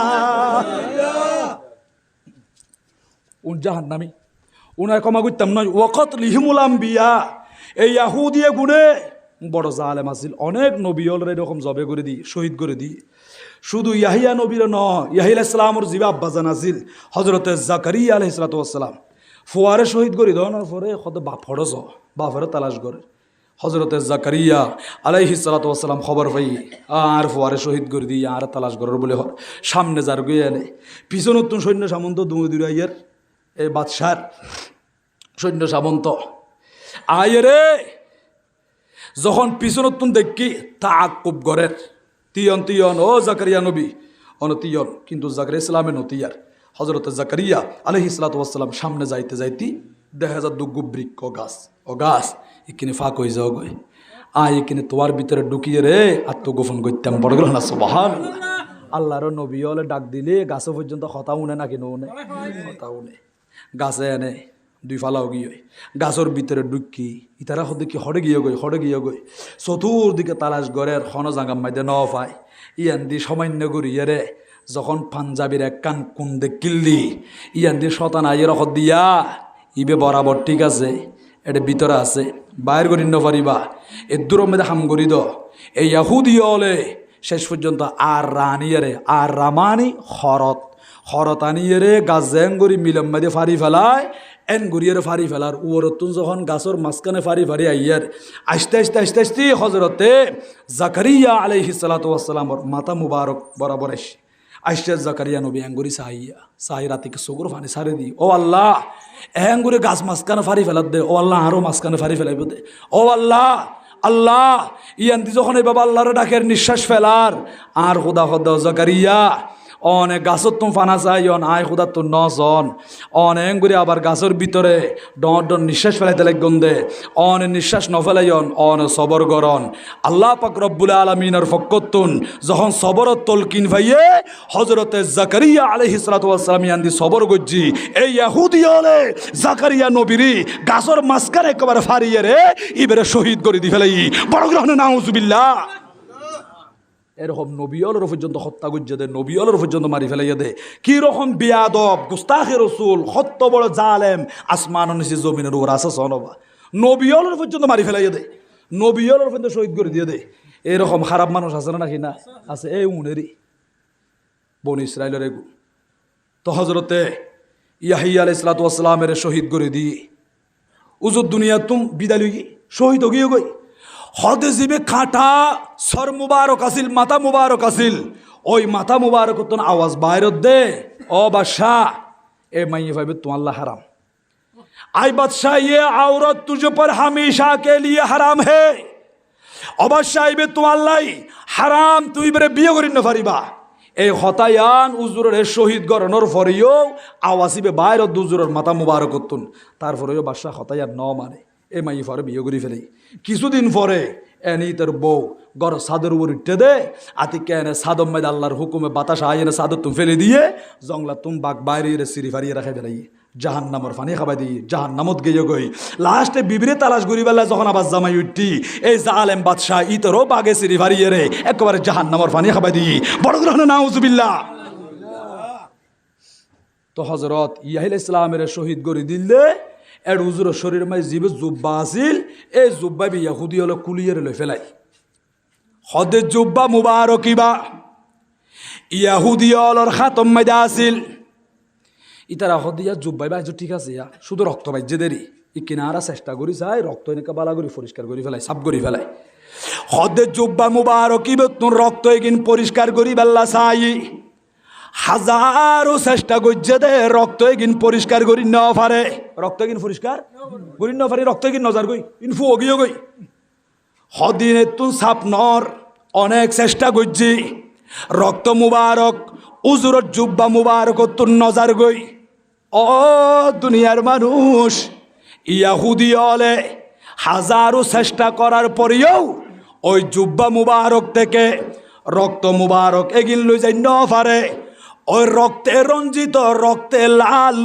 উন জাহান্নামি উনার ক্ষমা করতাম নয় ওয়াকত লিহিমুল আম্বিয়া এই ইয়াহুদিয়ে গুণে বড় জালেম আছিল অনেক নবীর এরকম জবে করে দি শহীদ করে দি। শুধু ইয়াহিয়া নবীর ন ইয়াহিয়া ইসলামর জিবা আব্বাজান আছিল হজরতে জাকারিয়া আলাইহিস সালাতু ওয়াস সালাম ফুয়ারে শহীদ করে দেওয়ার পরে কত বাপ ফরজ বাপরে তালাশ করে হজরতে জাকারিয়া আলাইহিস সালাতু ওয়াস সালাম খবর পাই আর ফুয়ারে শহীদ করে দিয়ে আর তালাশ করার বলে হর সামনে যার গিয়ে আনে পিছন নতুন সৈন্য সামন্ত দুই আইয়ের এই বাদশার সৈন্য সামন্ত আয় রে যখন পিছনতুন দেখি তা আকুব গড়ের তিয়ন তিয়ন ও জাকারিয়া নবী অনতিয়ন কিন্তু জাকারিয়া ইসলামে নতিয়ার হজরতে জাকারিয়া আলাইহিস সালাতু ওয়াস সালাম সামনে যাইতে যাইতে দেখা যা দুগু বৃক্ষ গাছ ও গাছ এখানে ফাঁক হয়ে যাও গই আয় এখানে তোমার ভিতরে ঢুকিয়ে রে আত্মগোপন করতাম বড় গেল না সুবহানাল্লাহ। আল্লাহর নবী হলে ডাক দিলে গাছে পর্যন্ত কথা উনে নাকি নে কথা উনে গাছে এনে দুই ফালাও গিয়ে গাছের ভিতরে ঢুকি ইতারা দেখি হড়ে গিয়ে গই চতুর্দিকে তালাশ গড়ের খন জাঙ্গাম মাইদে ন পায় ইয়ান দি সামান্য গড়িয়ে রে যখন পাঞ্জাবির এক কান কুন্দে কিল্লি ইয়ান দি শতান আইয়ের অখত দিয়া ইবে বরাবর ঠিক আছে এটা ভিতরে আছে বাইর করি ন পারিবা এর দূর মেয়েদে হাম করি দ এই ইয়াহুদি হলে শেষ পর্যন্ত আর রানিয়ে রে আর রামানি হরত আনিয়ে রে গাছ জ্যাং করি মিলম মেদে ফারি ফেলায় এন গড়িয়ে ফারি ফেলার ওরতুন যখন গাছর মাঝখানে ফারি আইয়ার আস্তে আস্তে হজরতে জাকারিয়া আলাইহিস সালাতু ওয়াস সালামর মাথা মুবারক বরাবর আসছে জাকারিয়া নবী এঙ্গুরি সাহি রাতিকে সগুর ফানি সারে দি ও আল্লাহ এঙ্গুরি গাছ মাঝখানে ফারি ফেলার দে ও আল্লাহ আরো মাঝখানে ফারি ফেলাইব দে ও আল্লাহ ইয়ান্তি যখন এই বাবা আল্লাহর ডাকের নিঃশ্বাস ফেলার আর খুদা জাকারিয়া অনেক গাছত তুমি ফানা চাই আয় খুদা তো নজন অনেক করে আবার গাছের ভিতরে ডর নিঃশ্বাস ফেলাইতে লাগন দে অনেক নিঃশ্বাস নফেলাইন অন সবর গরন আল্লাহ পাক রব্বুল আলামিনের ফকতুন যখন সবরত তলকিন ভাইয়ে হযরতে জাকারিয়া আলাইহিস সালাতু ওয়াস সালাম ইয়ান্দি সবর গজ্জি এই ইহুদি হলে জাকারিয়া নবীরি গাছের মাঝখানে একেবারে ফারিয়ে রে ইবেরে শহীদ করে দি ফেলাই বড় গ্রহণ নাউজুবিল্লাহ। এরকম নবীলের পর্যন্ত হত্যা করছে দে নবীলের পর্যন্ত মারি ফেলাইয়া দে কি রকম বিয়াদব গুস্তাখে রসুল হত্য বড় জালেম আসমান নিচে জমিনের উপর আসা সনবা নবীলের পর্যন্ত মারি ফেলাইয়া দে নবীর কিন্তু শহীদ করে দিয়ে দেয়। এরকম খারাপ মানুষ আছে না নাকি না আছে? এই উনেরই বনি ইসরায়েলের এগু তো হজরতে ইয়াহিয়া আলাইহিস সালাতু ওয়াস সালামের শহীদ করে দিয়ে উজুর দুনিয়া তুম বিদায় লই শহীদ হয়ে গই। হদে জিবে খাটা সর মুবারক আসিল, মাথা মুবারক আসিল, ওই মাথা মুবারক তো আওয়াজ বাইরত দে, ও বাদশাহ এ মাইয়ে ভাইবে তো আল্লাহ হারাম। आई बादशाह ये औरत तुझ पर हमेशा के लिए हराम है। অবশ্যই আইবে তোমার লাই হারাম, তুই বেরে বিয়ে করি না পারিবা। এই হতায়ান উজুরের শহীদ গরণর পরেও আওয়াসিবে বাইর দুজুরের মাথা মুবারক করতুন, তারপরেও বাদশাহ হতায়ান ন মানে এই মাই পরে বিয়ে করি ফেলে। কিছুদিন পরে এনি তোর বউ গর সাদের উপর উঠে দে, আতি কেনে সাদম মেদ আল্লাহর হুকুমে বাতাস আইনে সাদর তুমি ফেলে দিয়ে জংলা তুম বাঘ বাইরে সিঁড়ি ফারিয়ে রাখে বেলাই জাহান নামর ফানি খাবাই দিই জাহান নামত গিয়ে গই। লাস্টে বিবিরে তালাশ করি বেলা যখন আবার জামাই উঠি এই জালেম বাদশাহ ইতরও বাঘে সিঁড়ি ফারিয়ে রে একেবারে জাহান নামর ফানি খাবাই দিই। বড় গ্রহণ নাউজুবিল্লাহ। তো হজরত ইয়াহিল ইসলামের শহীদ করে দিলে এর উজুর শরীর মাই জীবে জুব্বা আছিল, এই জুব্বা বি ইয়াহুদি হলো কুলিয়ে লই ফেলাই। হদে জুব্বা মুবারকিবা ইয়াহুদি হলর খাতম মাইদা আছিল। ইতারা হদিয়া জুব্বাই বাই ঠিক আছে, ইয়া শুধু রক্ত বাইজে দেরি ই কিনারা চেষ্টা করি চাই রক্ত এনেকা বালা করি পরিষ্কার করি ফেলাই, সাফ করি ফেলাই। হদে জুব্বা মুবারকিবে তোর রক্ত এগিন পরিষ্কার করি বেল্লা চাই, হাজারো চেষ্টা করছে দে রক্ত এগিন পরিষ্কার করি ন পারে, রক্ত এগিন পরিষ্কার করি ন পারে, রক্ত এগিন নজার গই ইনফু অগিয়ে গই। হদিনে তুন সাপনর অনেক চেষ্টা করছি রক্ত মুবারক উজুরত জুব্বা মুবারক তুন নজার গই। ও দুনিয়ার মানুষ, ইয়াহুদি হলে হাজারো চেষ্টা করার পরেও ওই জুব্বা মুবারক থেকে রক্ত মুবারক এগিন লই যাই ন পারে। ওই রক্তে রঞ্জিত রক্তে লাল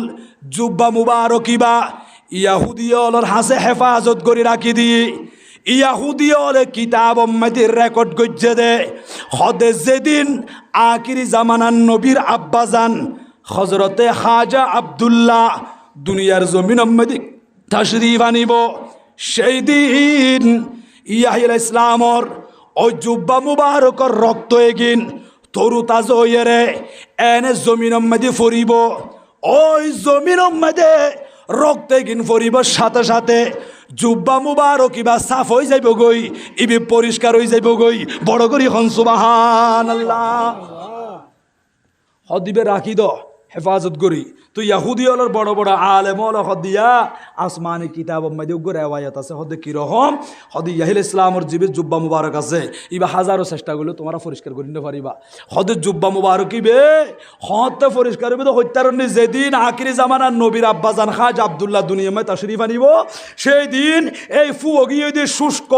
জুব্বা মুবারকিবা ইয়াহুদি হলর হাসে হেফাজত করে রাখি দিয়ে ইয়াহুদি হলে কিতাব উম্মতির রেকর্ড করছে দে হদে যেদিন আখিরি জামানার নবীর আব্বাজান হজরতে খাজা আব্দুল্লাহ দুনিয়ার জমিন উম্মতি তাশরীফ আনিব, সেই দিন ইয়াহিল ইসলামর ওই জুব্বা মুবারকর রক্ত এগিন তরু তাজ হইয়ে এনে জমিন উম্মতি ফরিব। ওই জমিন উম্মতে রক্ত এগিন ফরিব সাথে সাথে জুব্বা মুবারক ইবা সাফ হয়ে যাইব গই, ইবি পরিষ্কার হয়ে যাইব গই। বড় করি হন সুবহানাল্লাহ। হদিবে রাখি দ হেফাজত করি। তো ইয়াহুদি হলর বড় বড় আলেম হল হদিয়া আসমানি কিতাব মধ্যে রেওয়ায়াত আছে হদে কিরকম হদি ইয়াহিল ইসলামর জীবের জুব্বা মুবারক আছে ইবা হাজারো চেষ্টা করলে তোমরা পরিষ্কার করি না পারিবা। হদের জুব্বা মুবারক ইবে হতে পরিষ্কার হবে তো হত্যারণ্যে যেদিন আখিরি জামানার নবীর আব্বাজান খাজা আব্দুল্লাহ দুনিয়ামে তাশরীফ আনিব, সেই দিন এই ফু গিয়ে দি শুষ্ক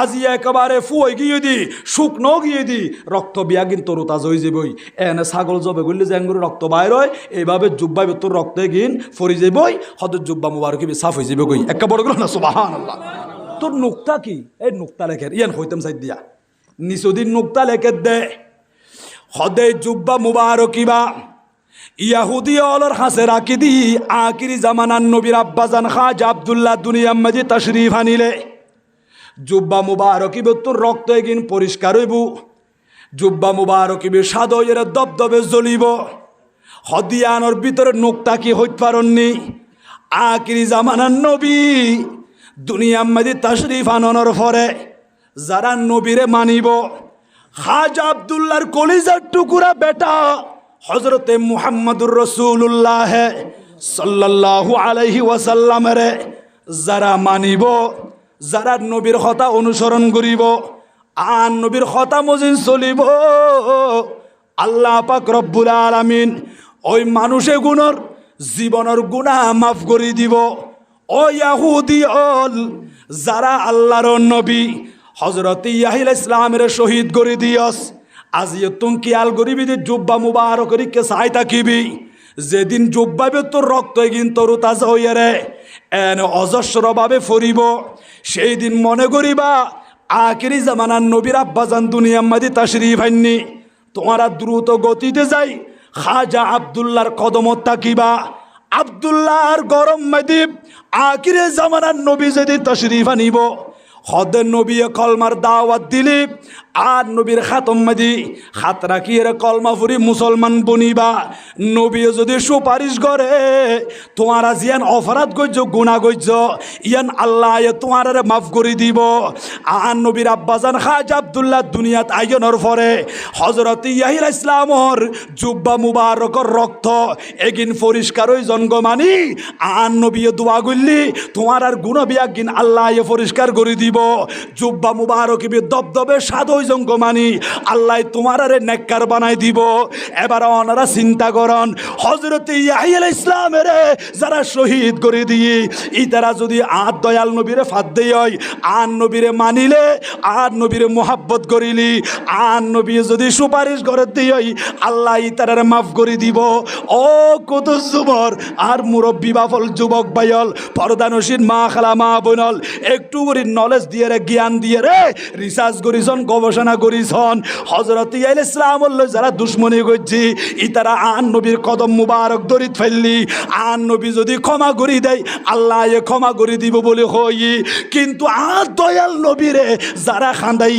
আজি একেবারে ফু গিয়ে দি শুকনো গিয়ে দি রক্ত বিয়া কিন্তু তরুতাজ হয়ে যাবই। এনে ছাগল জবে করলে যে রক্ত বাইর হয় এইভাবে জুব্বা তোর রক্তে গিন ফরি যাবই, হদর জুব্বা মুবারক সাফ হয়ে যাবে গই। একটা বড় গ্রহণ সুবহানাল্লাহ। তোর নুক্তা কি এই নুক্তা লেখের ইয়ান হইতাম সাইড দিয়া নিচদিন নুক্তা লেখে দে হদে জুব্বা মুবারকিবা ইয়াহুদি হলর হাসে রাখি দি আখিরি জামানার নবীর আব্বাজান খাজা আব্দুল্লাহ দুনিয়া মাঝে তাশরীফ আনিলে জুব্বা মুবারকিবে তোর রক্ত এগিন পরিষ্কার হইব, জুব্বা মুবারকিবে সাদয়ের দবদবে জ্বলিব। হদিয়ানোর ভিতরে নোকতা কি হইতে পারেননি আখিরি জামানার নবী দুনিয়ার মাঝে তাশরীফ আনানোর পরে যারা নবীরে মানিব খাজা আব্দুল্লাহর কলিজার টুকুরা বেটা হযরতে মুহাম্মদুর রাসূলুল্লাহ সাল্লাল্লাহু আলাইহি ওয়াসাল্লামের যারা মানিব, যারা নবীর কথা অনুসরণ করিব আর নবীর কথা মজিন চলিব, আল্লাহ পাক রব্বুল আলামিন ওই মানুষে গুণর জীবনের গুনাহ মাফ করে দিব। ও ইয়াহুদি হল যারা আল্লাহর নবী হযরত ইয়াহিল ইসলামের শহীদ করে দিয়স, আজিও তুম কিয়াল করিবি যে জুব্বা মুবারকের কে চাই থাকিবি যেদিন জুব্বাবে তোর রক্ত এগিন তরু তাজা হইয়া রে এন অজস্রভাবে ফরিব, সেই দিন মনে করিবা আখিরি জামানার নবীর আব্বাজান দুনিয়ার মাঝে তাশরীফ আননি। তোমারা দ্রুত গতিতে যাই খাজা আব্দুল্লাহর কদমত তাকিবা, আব্দুল্লাহর গরম মাদিব আখিরে জামানার নবী যদি তাশরীফ আনিব হদ নবী কলমার দাওয়াত দিলি আর নবীর খাতম মাদি হাত রাখি এর কলমা ফুরি মুসলমান বনিবা। নবী যদি সুপারিশ করে তোমারা জিয়ান অপরাধ গজ্য গুনাহ গজ্য ইয়ান আল্লাহ তোমার মাফ করে দিব। আর নবীর আব্বাজান খাজা আব্দুল্লাহ দুনিয়াত আইজনের পরে হযরত ইয়াহিয়া ইসলামর জুব্বা মুবারকর রক্ত এগিন পরিষ্কার হই জন্গমানি। আর নবী দোয়া করলি তোমার আর গুনাহ বিয়াগিন আল্লাহ পরিষ্কার করে দিব। জুব্বা মুবারক বি দবদবে সাদো জঙ্গমানি আল্লাহ তোমার আরে নেককার বানাই দিব। এবার ওনারা চিন্তা করন হযরত ইয়াহিয়া ইসলামের যারা শহীদ করে দিয়ে ইতারা যদি আর দয়াল নবীরে ফাদ দেই হয় আর নবীরে মানিলে আর নবীরে মোহাব্বত করিলি আর নবী যদি সুপারিশ করে দিই আল্লাহ ইতারার মাফ করে দিব। ও কত যুবর আর মুরব্বী বাফল যুবক বাইল পর্দানসীন মা খালা মা বোনল একটু করে নলেজ দিয়ে রে জ্ঞান দিয়ে রে রিসার্চ করিছন গবেষণা করিছন হযরত ইয়াহিয়া ইসলামল যারা দুশ্মনী করছি ইতারা আন নবীর কদম মুবারক দরিত ফেললি আন নবী যদি ক্ষমা করি দেয় আল্লাহ ক্ষমা করে দিব বলে হই। কিন্তু আর দয়াল নবীরে যারা খান্দাই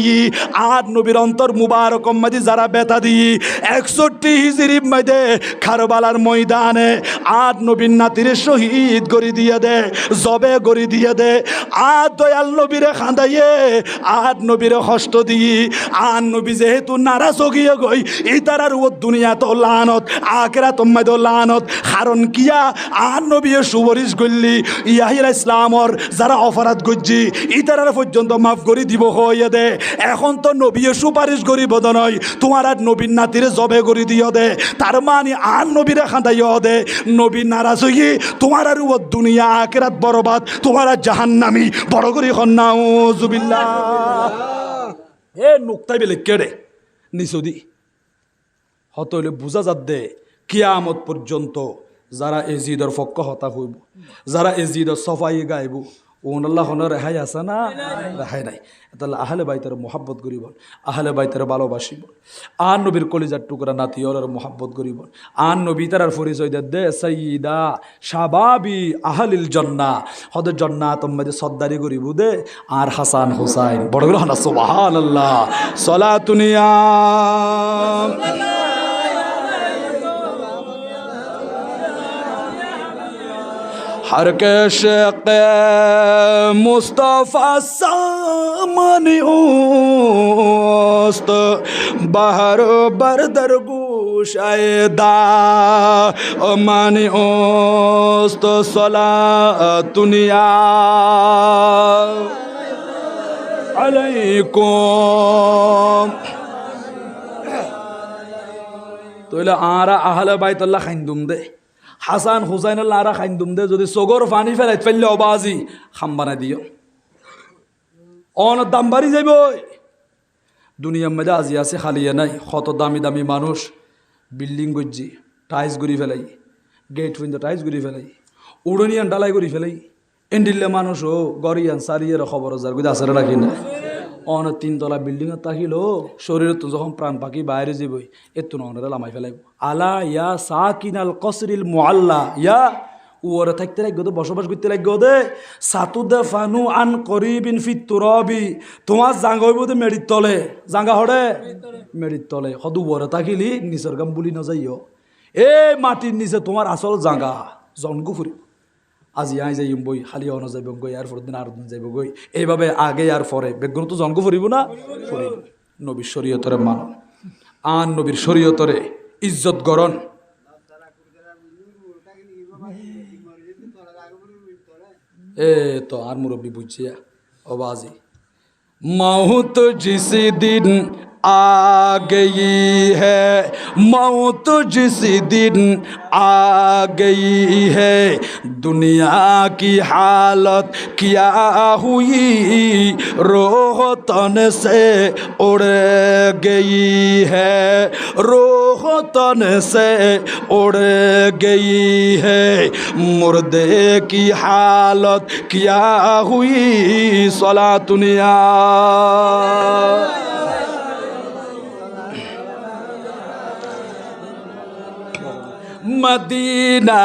আর নবীর অন্তর মুবারক মাঝে যারা বেতা দিই 61 হিজরি মাঝে কারবালার ময়দানে আর নবীর নাতিরে শহীদ করে দিয়ে দে জবে করে দিয়ে দে আর দয়াল নবীরে খান্দাইয়ে আর নবীরে কষ্ট দিই আর নবী যেহেতু নারাজ গিয়ে গই ইতারার ও দুনিয়া তো লানত আখিরাত মাঝে লানত কারণ কিয়া আর নবী সুপারিশ করলি ইয়াহিয়া ইসলামর যারা অপরাধ করছি ইতারার পর্যন্ত মাফ করে দিব হইয়া দে। এখন তো নবী সুপারিশ করি বদ নয় তোমার আর নবীর নাতিরে জবে করে দিও দে তার মানে আর নবীরে খাঁদাইও দে নবী নারাজ হই তোমার আর ও দুনিয়া আখিরাত বরবাদ তোমার আর জাহান্নামী বড় করে নাউজুবিল্লাহ। এ নুক্তাই বেলে কেড়ে নিসুদি হত হইলে বুঝা যাত দে কিয়ামত পর্যন্ত যারা এজিদর পক্ষ হতা হইব যারা এজিদর সফাই গাইব ওনাল্লাহ রেহাই আছে না রেহাই নাই। তাহলে আহলে বাইতের মোহাব্বত করিব আহলে বাইতের ভালোবাসিব আর নবীর কলিজার টুকরা নাতিয়র মোহাব্বত করিব আর নবী তার পরিচয় দে সাইয়্যিদা শাবাবি আহলিল জান্নাহ হদ জান্নাত মধ্যে সর্দারি করিব দে আর হাসান হুসাইন বড় করে না সুবহানাল্লাহ সালাতুনিয়া हर के शेख मुस्तफ़ा सामने उस्त बाहर बरदर गुशायदा मानी उस्त सलातुनिया अलैकुम। तो आरा आहले বাইতুল্লাহ খাইন্দুম দে হাসান হুসাইন লারা খাইন্দুম দে যদি সগর পানি ফেলাই ফেললে অবাজি খাম্বানা দিও অন দাম বাড়ি যাইব। দুনিয়ার মধ্যে আজি আছে খালিয়ে নাই কত দামি দামি মানুষ বিল্ডিং গজ্জি টাইলস গুড়ি ফেলাই গেট উইন্ডো টাইলস গুড়ি ফেলাই উড়নিয়ান ডালাই গুড়ি ফেলাই এন্ডিল্লে মানুষও গরিয়ান সারিয়ের খবর যার গুদি আসরে রাখি না অন 3 তলা বিল্ডিং তাহিল শরীরে তো যখন প্রাণ পাখি বাইরে যাবই এত নরে লামাই ফেলাইব। আলা ইয়া সাকিনাল কসরিল মুআল্লা ইয়া ওরে থাকতে লাগবে তো বসবাস করতে লাগবে দে সাতুদাফানু আন করিবিন ফিত তুরাবি তোমার জাঙ্গা হইব তো মেডির তলে জাঙ্গা হড়ে মেডির তলে হদু ওরে থাকিলি নিসর গাম বুলি না যাইও এ মাটির নিচে তোমার আসল জাঙ্গা জনগু ফুরিব। আজি আই যাইম বই খালি অন যাইব গই আর পরদিন আর দিন যাইব গই এইভাবে আগে আর পরে বেগুন তো জনগু ফুরিব না ফুরিব। নবীর শরীয়তরে মান আন নবীর শরীয়তরে ইজ্জত গরণ এ তো আর মুরব্বী বুঝছিয়া ও বাজি मौत जिस दिन आ गई है मौत जिस दिन आ गई है दुनिया की हालत क्या हुई रोह तन से उड़ गई है रोह तन से उड़ गई है मुर्दे की हालत क्या हुई सलातुनिया মদিনা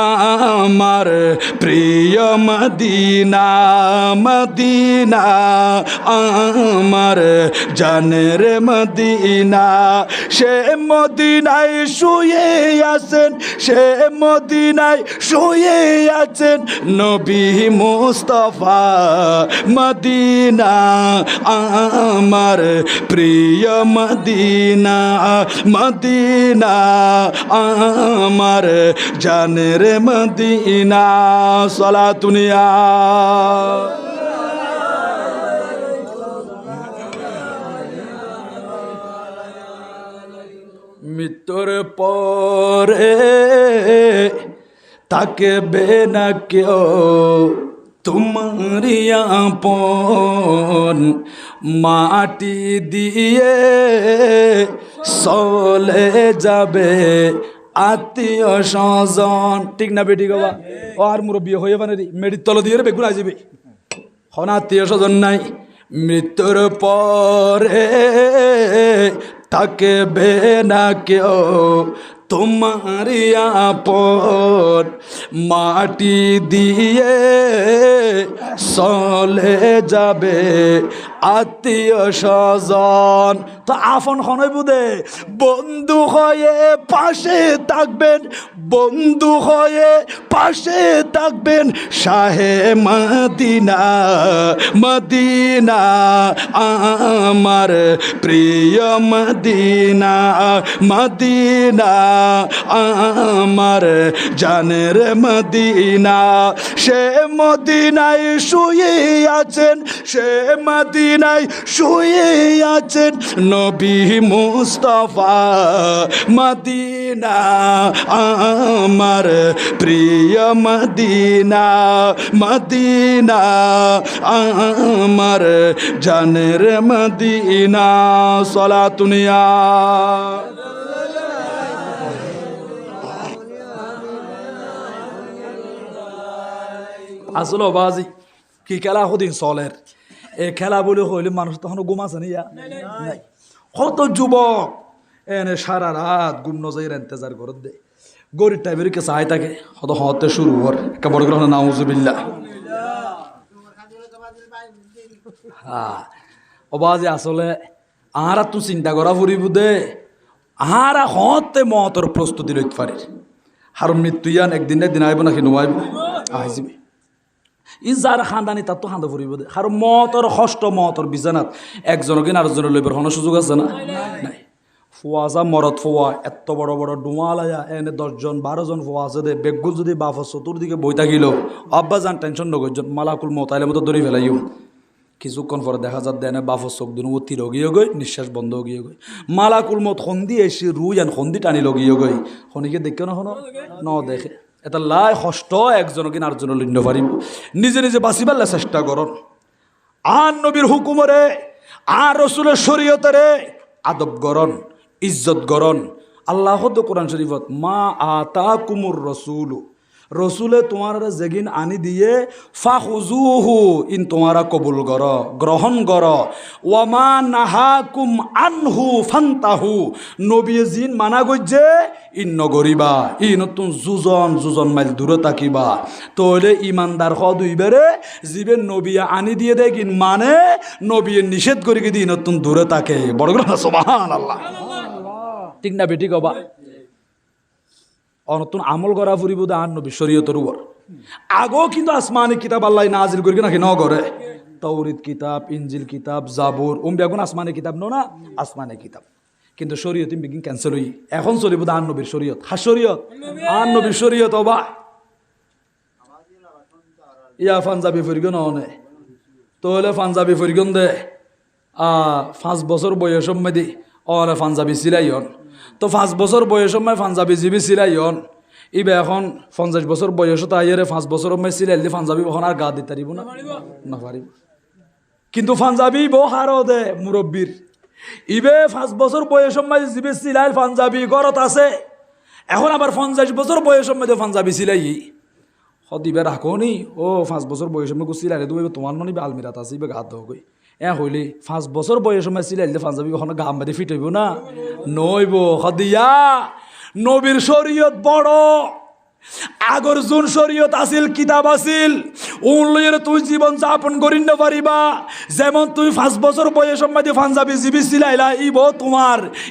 আমার প্রিয় মদিনা মদিনা আমার জানের মদিনা সে মদিনায় শুয়ে আছেন সে মদিনায় শুয়ে আছেন নবী মুস্তাফা মদিনা আমার প্রিয় মদিনা মদিনা আমার জানের মদিনা সালাতুনিয়া মৃত্যুর পরে তাকবে না কেউ তোমারি আপন মাটি দিয়ে চলে যাবে আত্মীয় স্বজন ঠিক না বেটি বাবা ও আর মুরব্বী হয়ে মানে মেডির তল দিয়ে বেগুন আসবে হন আত্মীয় স্বজন নাই মৃত্যুর পরে থাকবে না কেউ তোমারি আপন মাটি দিয়ে চলে যাবে আত্মীয় স্বজন তো আপন হনই বুদে বন্ধু হয়ে পাশে থাকবেন বন্ধু হয়ে পাশে থাকবেন শাহে মদিনা মদিনা আমার প্রিয় মদিনা মদিনা আমার জানের মদিনা সে মদিনায় শুয়ে আছেন সে মদিনায় শুয়ে আছেন নবী মুস্তাফা মদিনা আমার প্রিয় মদিনা মদিনা আমার জানের মদিনা সালাতুনিয়া আসলে বাজি কি খেলা সদিন চলের এই খেলা বলে হইলে মানুষ তখন ঘুম আছে নি নাই কত যুবক এনে সারা রাত ঘুম নজাইর ইন্তজার করে দে গরিব টাইপের কে চাই থাকে হত হতে শুরু হর একটা বড় করে নাউজুবিল্লাহ হ্যাঁ ও বাজি আসলে আহারা তুই চিন্তা করা ফুরিব দে আহারা হতে মতর প্রস্তুতি লইতে পারে আর মৃত্যু ইয়ান একদিন একদিন আইব নাকি নোয়াইব আহিবি ইজার খানদানি তার তো খান্দা ফুরিব দে আর মতর হষ্ট মতর বিছানাত একজনকে আরেকজনের লইবার কোনো সুযোগ আছে না নাই ফুয়াজা মরদ ফুয়া এত বড় বড় ডুমালায়া এনে 10 জন 12 জন ফুয়া আছে দে বেগুল যদি বাফ চতুর্দিকে বই থাকিল আব্বা যান টেনশন নগরজন মালাকুল মতাইলে মতো দড়ি ফেলাইও কিছুক্ষণ পরে দেখা যাত দেনে বাফর চোখ দুনো অতি লগিয়ে গই নিঃশ্বাস বন্ধ গিয়ে গই মালাকুল মত সন্ধি এসে রুই আন সন্ধি টানি লগিয়ে গই শনিকে দেখেও না ন দেখে এটা লাই কষ্ট একজনকে আরেকজনের লিণ্ড পারিব নিজে নিজে বাঁচিবার চেষ্টা করন আর নবীর হুকুমরে আর রসুলের শরীয়তরে আদব গরণ ইজ্জত গরণ আল্লাহ তো কোরআন শরীফত মা আতা কুমুর রসুলু রসুলে তোমার যেগিন আনি দিয়ে ফাখুজুহু ইন তোমারা কবুল কর গ্রহণ কর ওয়ামা নাহাকুম আনহু ফান্তাহু নবী জিন মানা গজ্জে ইন নগরিবা ই নতুন যুজন মাইল দূরে থাকিবা তোলে ইমানদার দুইবারে জীবের নবী আনি দিয়ে দেখিন মানে নবী নিষেধ করি দি নতুন দূরে থাকে বড় সুবহানাল্লাহ ঠিক না বেটি কবা অনতুন আমল করা ফুরিব আন নবী শরীয়তের উপর আগো কিন্তু আসমানি কিতাব আল্লাহ নাজিল করি নাকি ন করে তাওরীত কিতাব ইনজিল কিতাব জাবুর বেগুন আসমানি কিতাব না আসমানি কিতাব কিন্তু শরীয়ত বিগিন ক্যান্সেল হই এখন চলিব আন নবীর শরীয়ত শরীয়ত আন নবীর শরীয়ত অবা ইয়া পাঞ্জাবি ফুরিগন অনে তোলে পাঞ্জাবি ফুরিগন দে 5 বছর বয়স মধ্যে অনে পাঞ্জাবি সিলাইন তো 5 বছর বয়স সময় পাঞ্জাবি জিবি সিলাইন ইবে এখন 50 বছর বয়স তাইরে 5 বছর সময় সিলাইলে পাঞ্জাবি এখন আর গা দিতে পারিব না পারিব কিন্তু পাঞ্জাবি বহারো দে মুরব্বীর ইবে 5 বছর বয়স সময় জিবি সিলাইল পাঞ্জাবি ঘরত আছে এখন আবার 50 বছর বয়স সময় পাঞ্জাবি সিলাই সদিবে রাখনি ও 5 বছর বয়স সময় সিলাইলে তুমি তোমার মনে আলমিরাত আছে ইবে গাত হই হইলে 5 বছর বয়স সময় সিলাইলে পাঞ্জাবি এখন গাম বাদে ফিট হইব না নইব সদিয়া নবীর শরীয়ত বড়। আগর যোন শরীয়ত আছিল, কিতাব আছিল, উনলইয়ের তুই জীবন যাপন করি না পারিবা। যেমন তুই 5 বছর বয়স মধ্যে পাঞ্জাবি জিবি সিলাইলা,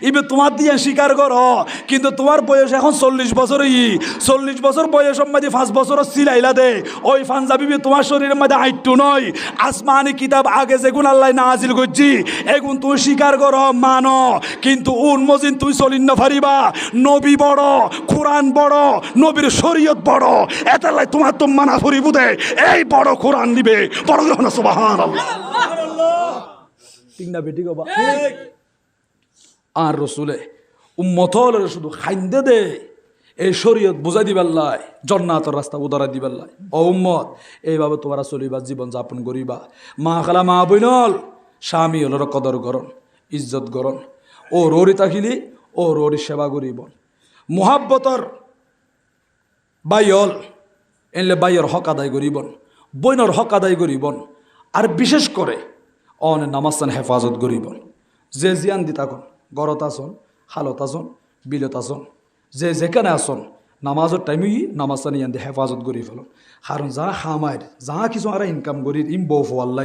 ইবে তোমার দিয়ে স্বীকার করো। কিন্তু তোমার বয়স এখন 40 বছর, 40 বছর বয়স মধ্যে 5 বছর সিলাইলা দে, ওই পাঞ্জাবি তোমার শরীরের মধ্যে আইট্টু নয়। আসমানি কিতাব আগে যেগুন আল্লাহ নাজিল করছি এগুন তুই স্বীকার করো, মানো। কিন্তু মজিন তুই চলিন না পারিবা। নবী বড়, কোরআন বড়, নবীর শরীয়ত বড়, এতালাই তোমার তো মানা ফুরিবু দে। এই বড় কোরআন নিবে, বড় না সুবহানাল্লাহ। ঠিক না বেটি গবা? আর রসুলে উম্মতলের শুধু খাইন্দে দে, এই শরীয়ত বুঝাই দিবাল্লাই, জান্নাতের রাস্তা উদারা দিবাল্লাই। ও উম্মত, এইভাবে তোমরা চলিবা, জীবন যাপন করিবা। মা খালা মা বইনল, স্বামী হলোর কদর করন, ইজ্জত করন। ও রোরি থাকিলি ও রোরি সেবা করিবন। মুহাব্বতর বাইল এনলে বাইয়ের হক আদায় করিবন, বইনর হক আদায় করিবন। আর বিশেষ করে অনে নামাজান হেফাজত করিবন। যে জিয়ান দি থাকুন, গরত আসন, হালত আসন, বিলত আসন, যে যেখানে আসন, নামাজের টাইমে নামাজান ইয়ান দি হেফাজত করি ফেলুন। কারণ যা খামায়ের, যা কিছু আর ইনকাম করি ইম বউ আল্লাহ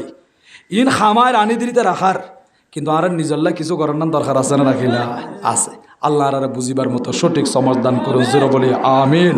ইন খামায়ের আনি দিতে রাখার, কিন্তু আর নিজল্লা কিছু করার নাম দরকার আছে না, রাখিলা আছে। আল্লাহ আর বুঝিবার মতো সঠিক সমাধান করুন, জোরে বলি আমিন।